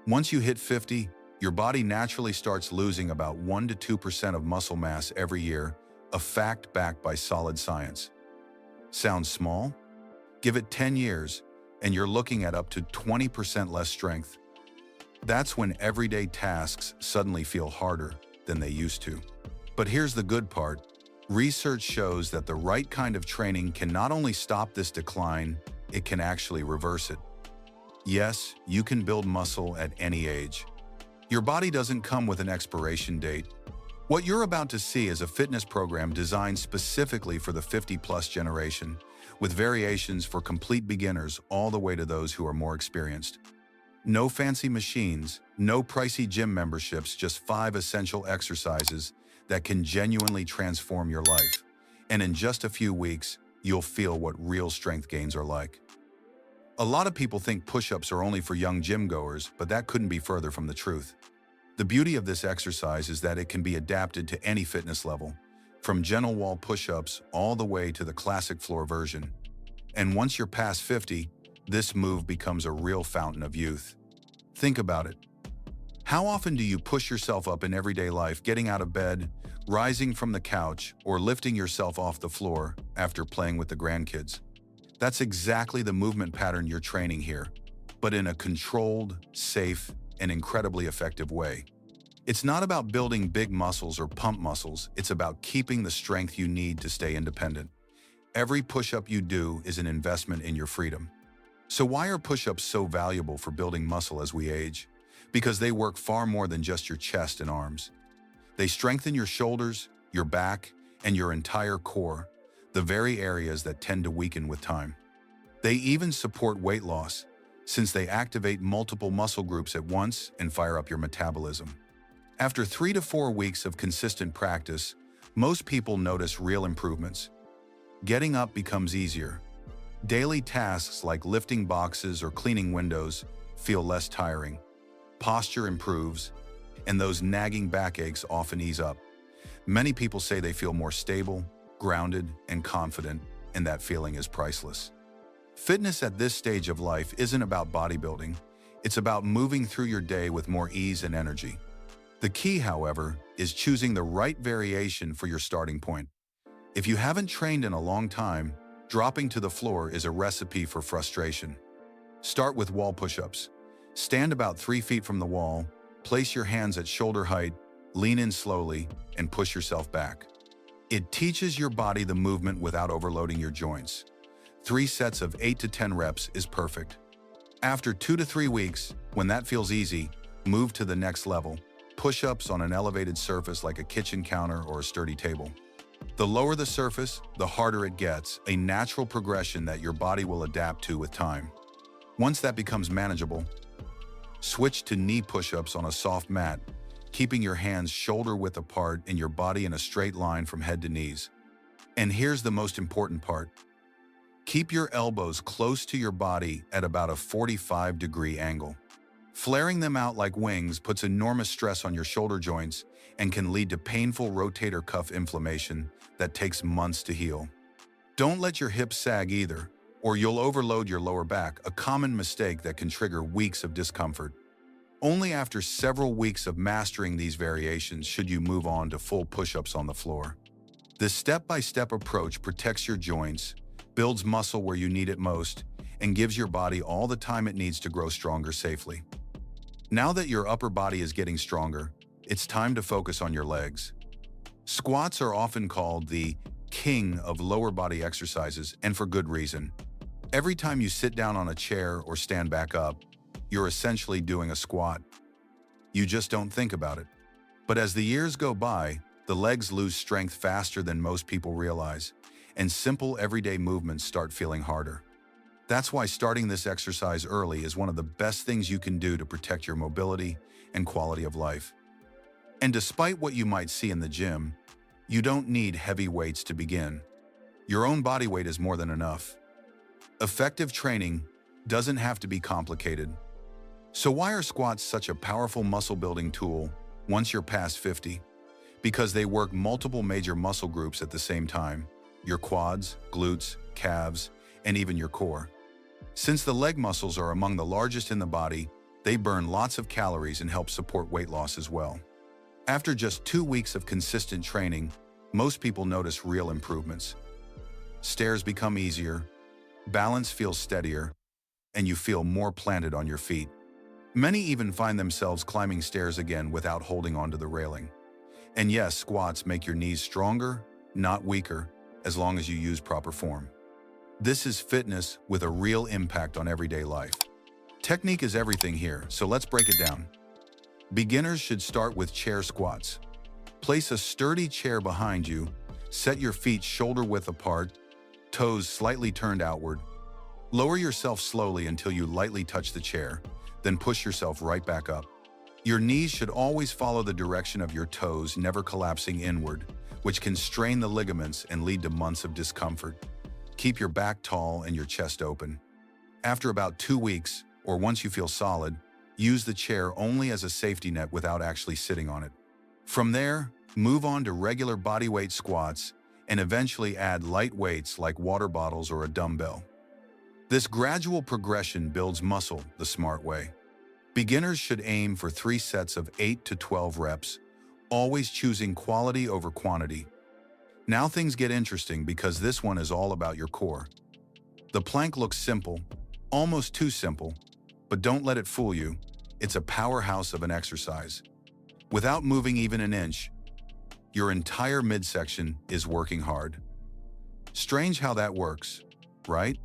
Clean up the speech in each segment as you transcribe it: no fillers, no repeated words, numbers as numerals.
Once you hit 50, your body naturally starts losing about 1 to 2% of muscle mass every year, a fact backed by solid science. Sounds small? Give it 10 years, and you're looking at up to 20% less strength. That's when everyday tasks suddenly feel harder than they used to. But here's the good part. Research shows that the right kind of training can not only stop this decline, it can actually reverse it. Yes, you can build muscle at any age. Your body doesn't come with an expiration date. What you're about to see is a fitness program designed specifically for the 50-plus generation, with variations for complete beginners all the way to those who are more experienced. No fancy machines, no pricey gym memberships, just 5 essential exercises that can genuinely transform your life. And in just a few weeks, you'll feel what real strength gains are like. A lot of people think push-ups are only for young gym goers, but that couldn't be further from the truth. The beauty of this exercise is that it can be adapted to any fitness level, from gentle wall push-ups all the way to the classic floor version. And once you're past 50, this move becomes a real fountain of youth. Think about it. How often do you push yourself up in everyday life, getting out of bed, rising from the couch, or lifting yourself off the floor after playing with the grandkids? That's exactly the movement pattern you're training here, but in a controlled, safe, and incredibly effective way. It's not about building big muscles or pump muscles, it's about keeping the strength you need to stay independent. Every push-up you do is an investment in your freedom. So why are push-ups so valuable for building muscle as we age? Because they work far more than just your chest and arms. They strengthen your shoulders, your back, and your entire core, the very areas that tend to weaken with time. They even support weight loss, since they activate multiple muscle groups at once and fire up your metabolism. After 3 to 4 weeks of consistent practice, most people notice real improvements. Getting up becomes easier. Daily tasks like lifting boxes or cleaning windows feel less tiring. Posture improves, and those nagging backaches often ease up. Many people say they feel more stable, grounded, and confident, and that feeling is priceless. Fitness at this stage of life isn't about bodybuilding, it's about moving through your day with more ease and energy. The key, however, is choosing the right variation for your starting point. If you haven't trained in a long time, dropping to the floor is a recipe for frustration. Start with wall push-ups. Stand about 3 feet from the wall, place your hands at shoulder height, lean in slowly, and push yourself back. It teaches your body the movement without overloading your joints. 3 sets of 8 to 10 reps is perfect. After 2 to 3 weeks, when that feels easy, move to the next level. Push-ups on an elevated surface like a kitchen counter or a sturdy table. The lower the surface, the harder it gets, a natural progression that your body will adapt to with time. Once that becomes manageable, switch to knee push-ups on a soft mat, keeping your hands shoulder-width apart and your body in a straight line from head to knees. And here's the most important part. Keep your elbows close to your body at about a 45-degree angle. Flaring them out like wings puts enormous stress on your shoulder joints and can lead to painful rotator cuff inflammation that takes months to heal. Don't let your hips sag either, or you'll overload your lower back, a common mistake that can trigger weeks of discomfort. Only after several weeks of mastering these variations should you move on to full push-ups on the floor. This step-by-step approach protects your joints, builds muscle where you need it most, and gives your body all the time it needs to grow stronger safely. Now that your upper body is getting stronger, it's time to focus on your legs. Squats are often called the king of lower body exercises, and for good reason. Every time you sit down on a chair or stand back up, you're essentially doing a squat. You just don't think about it. But as the years go by, the legs lose strength faster than most people realize, and simple everyday movements start feeling harder. That's why starting this exercise early is one of the best things you can do to protect your mobility and quality of life. And despite what you might see in the gym, you don't need heavy weights to begin. Your own body weight is more than enough. Effective training doesn't have to be complicated. So why are squats such a powerful muscle-building tool once you're past 50? Because they work multiple major muscle groups at the same time: your quads, glutes, calves, and even your core. Since the leg muscles are among the largest in the body, They burn lots of calories and help support weight loss as well. After just 2 weeks of consistent training, most people notice real improvements. Stairs become easier, balance feels steadier, and you feel more planted on your feet. Many even find themselves climbing stairs again without holding onto the railing. And yes, squats make your knees stronger, not weaker, as long as you use proper form. This is fitness with a real impact on everyday life. Technique is everything here, so let's break it down. Beginners should start with chair squats. Place a sturdy chair behind you, set your feet shoulder-width apart, toes slightly turned outward. Lower yourself slowly until you lightly touch the chair, then push yourself right back up. Your knees should always follow the direction of your toes, never collapsing inward, which can strain the ligaments and lead to months of discomfort. Keep your back tall and your chest open. After about 2 weeks, or once you feel solid, use the chair only as a safety net without actually sitting on it. From there, move on to regular bodyweight squats and eventually add light weights like water bottles or a dumbbell. This gradual progression builds muscle the smart way. Beginners should aim for 3 sets of 8 to 12 reps, always choosing quality over quantity. Now things get interesting because this one is all about your core. The plank looks simple, almost too simple, but don't let it fool you. It's a powerhouse of an exercise. Without moving even an inch, your entire midsection is working hard. Strange how that works, right?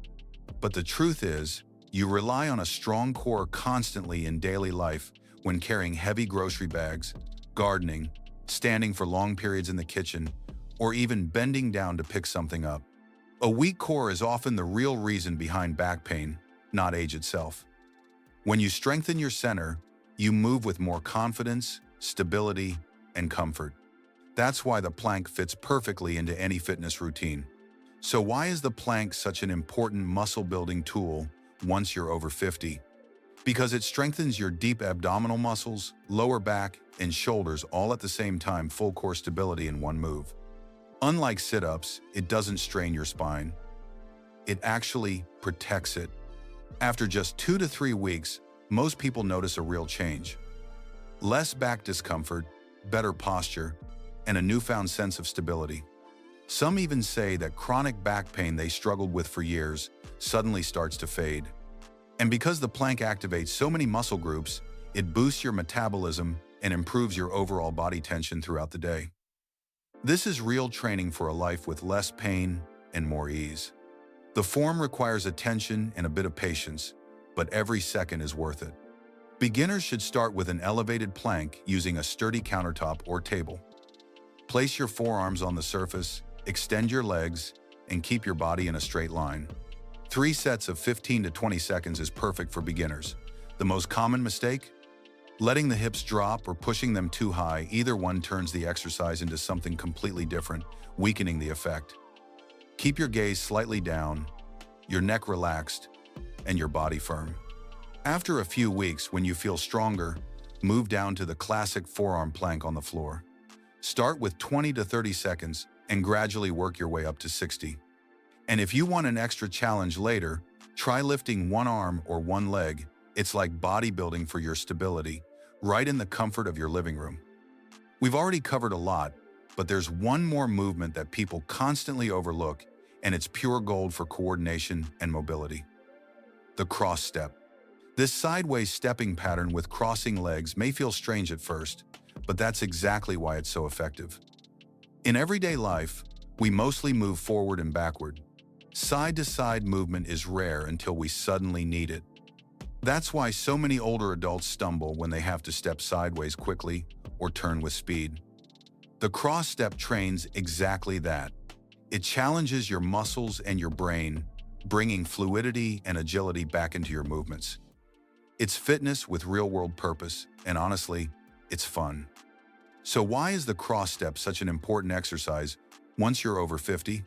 But the truth is, you rely on a strong core constantly in daily life when carrying heavy grocery bags, gardening, standing for long periods in the kitchen, or even bending down to pick something up. A weak core is often the real reason behind back pain, not age itself. When you strengthen your center, you move with more confidence, stability, and comfort. That's why the plank fits perfectly into any fitness routine. So why is the plank such an important muscle-building tool once you're over 50? Because it strengthens your deep abdominal muscles, lower back, and shoulders all at the same time, full core stability in one move. Unlike sit-ups, it doesn't strain your spine. It actually protects it. After just 2 to 3 weeks, most people notice a real change. Less back discomfort, better posture, and a newfound sense of stability. Some even say that chronic back pain they struggled with for years suddenly starts to fade. And because the plank activates so many muscle groups, it boosts your metabolism and improves your overall body tension throughout the day. This is real training for a life with less pain and more ease. The form requires attention and a bit of patience, but every second is worth it. Beginners should start with an elevated plank using a sturdy countertop or table. Place your forearms on the surface, extend your legs, and keep your body in a straight line. 3 sets of 15 to 20 seconds is perfect for beginners. The most common mistake? Letting the hips drop or pushing them too high. Either one turns the exercise into something completely different, weakening the effect. Keep your gaze slightly down, your neck relaxed, and your body firm. After a few weeks, when you feel stronger, move down to the classic forearm plank on the floor. Start with 20 to 30 seconds and gradually work your way up to 60. And if you want an extra challenge later, try lifting one arm or one leg. It's like bodybuilding for your stability, right in the comfort of your living room. We've already covered a lot, but there's one more movement that people constantly overlook, and it's pure gold for coordination and mobility. The cross step. This sideways stepping pattern with crossing legs may feel strange at first, but that's exactly why it's so effective. In everyday life, we mostly move forward and backward. Side-to-side movement is rare until we suddenly need it. That's why so many older adults stumble when they have to step sideways quickly or turn with speed. The cross step trains exactly that. It challenges your muscles and your brain, bringing fluidity and agility back into your movements. It's fitness with real-world purpose, and honestly, it's fun. So why is the cross step such an important exercise once you're over 50?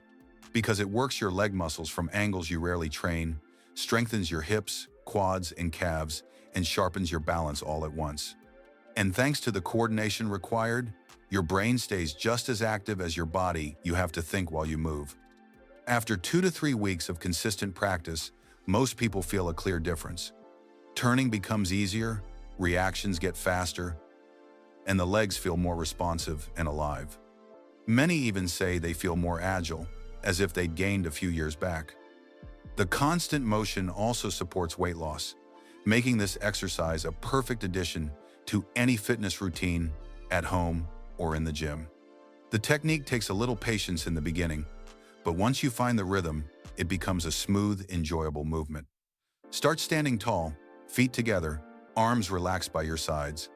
Because it works your leg muscles from angles you rarely train, strengthens your hips, quads, and calves, and sharpens your balance all at once. And thanks to the coordination required, your brain stays just as active as your body. You have to think while you move. After 2 to 3 weeks of consistent practice, most people feel a clear difference. Turning becomes easier, reactions get faster, and the legs feel more responsive and alive. Many even say they feel more agile, as if they'd gained a few years back. The constant motion also supports weight loss, making this exercise a perfect addition to any fitness routine at home or in the gym. The technique takes a little patience in the beginning, but once you find the rhythm, it becomes a smooth, enjoyable movement. Start standing tall, feet together, arms relaxed by your sides.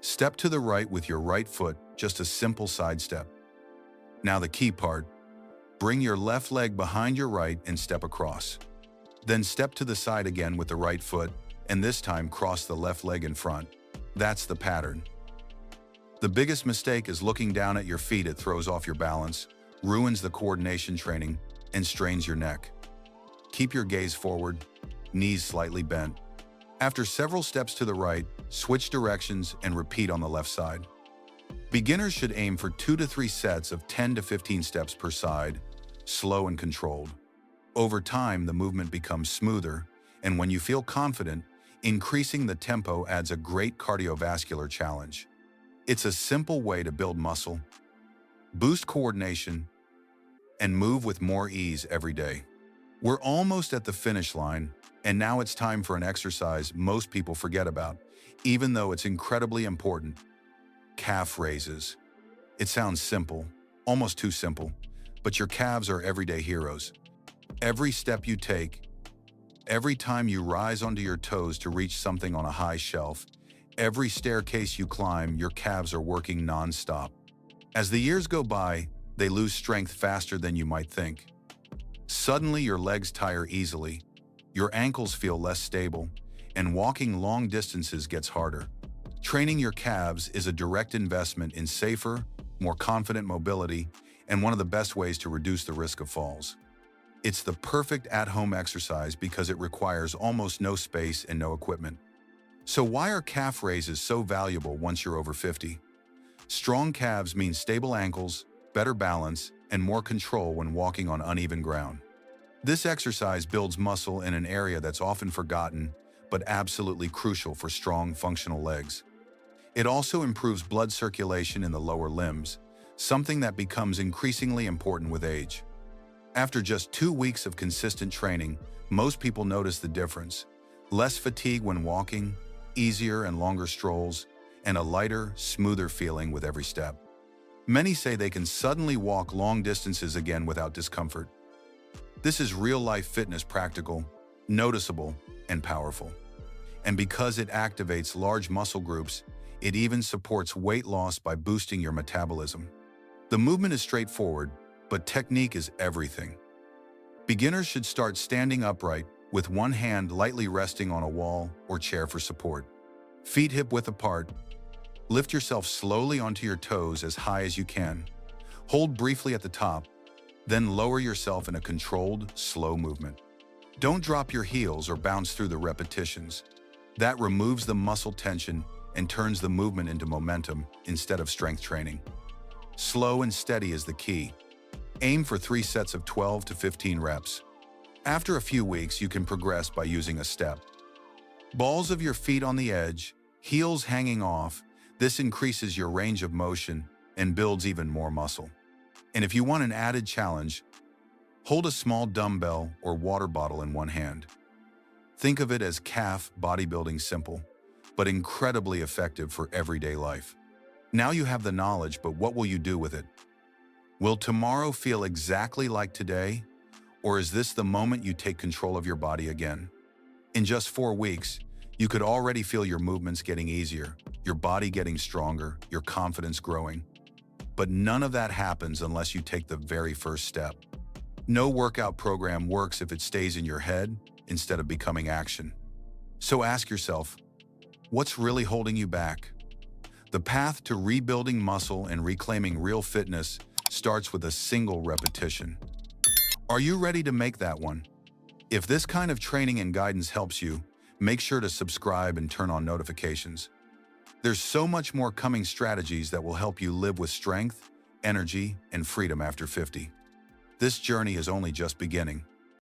Step to the right with your right foot, just a simple side step. Now the key part, bring your left leg behind your right and step across. Then step to the side again with the right foot, and this time cross the left leg in front. That's the pattern. The biggest mistake is looking down at your feet. It throws off your balance, ruins the coordination training, and strains your neck. Keep your gaze forward, knees slightly bent. After several steps to the right, switch directions and repeat on the left side. Beginners should aim for 2 to 3 sets of 10 to 15 steps per side, slow and controlled. Over time, the movement becomes smoother, and when you feel confident, increasing the tempo adds a great cardiovascular challenge. It's a simple way to build muscle, boost coordination, and move with more ease every day. We're almost at the finish line, and now it's time for an exercise most people forget about, even though it's incredibly important. Calf raises. It sounds simple, almost too simple, but your calves are everyday heroes. Every step you take, every time you rise onto your toes to reach something on a high shelf, every staircase you climb, your calves are working non-stop. As the years go by, they lose strength faster than you might think. Suddenly, your legs tire easily, your ankles feel less stable, and walking long distances gets harder. Training your calves is a direct investment in safer, more confident mobility, and one of the best ways to reduce the risk of falls. It's the perfect at-home exercise because it requires almost no space and no equipment. So why are calf raises so valuable once you're over 50? Strong calves mean stable ankles, better balance, and more control when walking on uneven ground. This exercise builds muscle in an area that's often forgotten, but absolutely crucial for strong, functional legs. It also improves blood circulation in the lower limbs, something that becomes increasingly important with age. After just 2 weeks of consistent training, most people notice the difference. Less fatigue when walking, easier and longer strolls, and a lighter, smoother feeling with every step. Many say they can suddenly walk long distances again without discomfort. This is real-life fitness, practical, noticeable, and powerful. And because it activates large muscle groups, it even supports weight loss by boosting your metabolism. The movement is straightforward, but technique is everything. Beginners should start standing upright, with one hand lightly resting on a wall or chair for support. Feet hip-width apart. Lift yourself slowly onto your toes as high as you can. Hold briefly at the top, then lower yourself in a controlled, slow movement. Don't drop your heels or bounce through the repetitions. That removes the muscle tension and turns the movement into momentum instead of strength training. Slow and steady is the key. Aim for 3 sets of 12 to 15 reps. After a few weeks, you can progress by using a step. Balls of your feet on the edge, heels hanging off. This increases your range of motion and builds even more muscle. And if you want an added challenge, hold a small dumbbell or water bottle in one hand. Think of it as calf bodybuilding, simple, but incredibly effective for everyday life. Now you have the knowledge, but what will you do with it? Will tomorrow feel exactly like today? Or is this the moment you take control of your body again? In just 4 weeks, you could already feel your movements getting easier, your body getting stronger, your confidence growing. But none of that happens unless you take the very first step. No workout program works if it stays in your head instead of becoming action. So ask yourself, what's really holding you back? The path to rebuilding muscle and reclaiming real fitness starts with a single repetition. Are you ready to make that one? If this kind of training and guidance helps you, make sure to subscribe and turn on notifications. There's so much more coming, strategies that will help you live with strength, energy, and freedom after 50. This journey is only just beginning.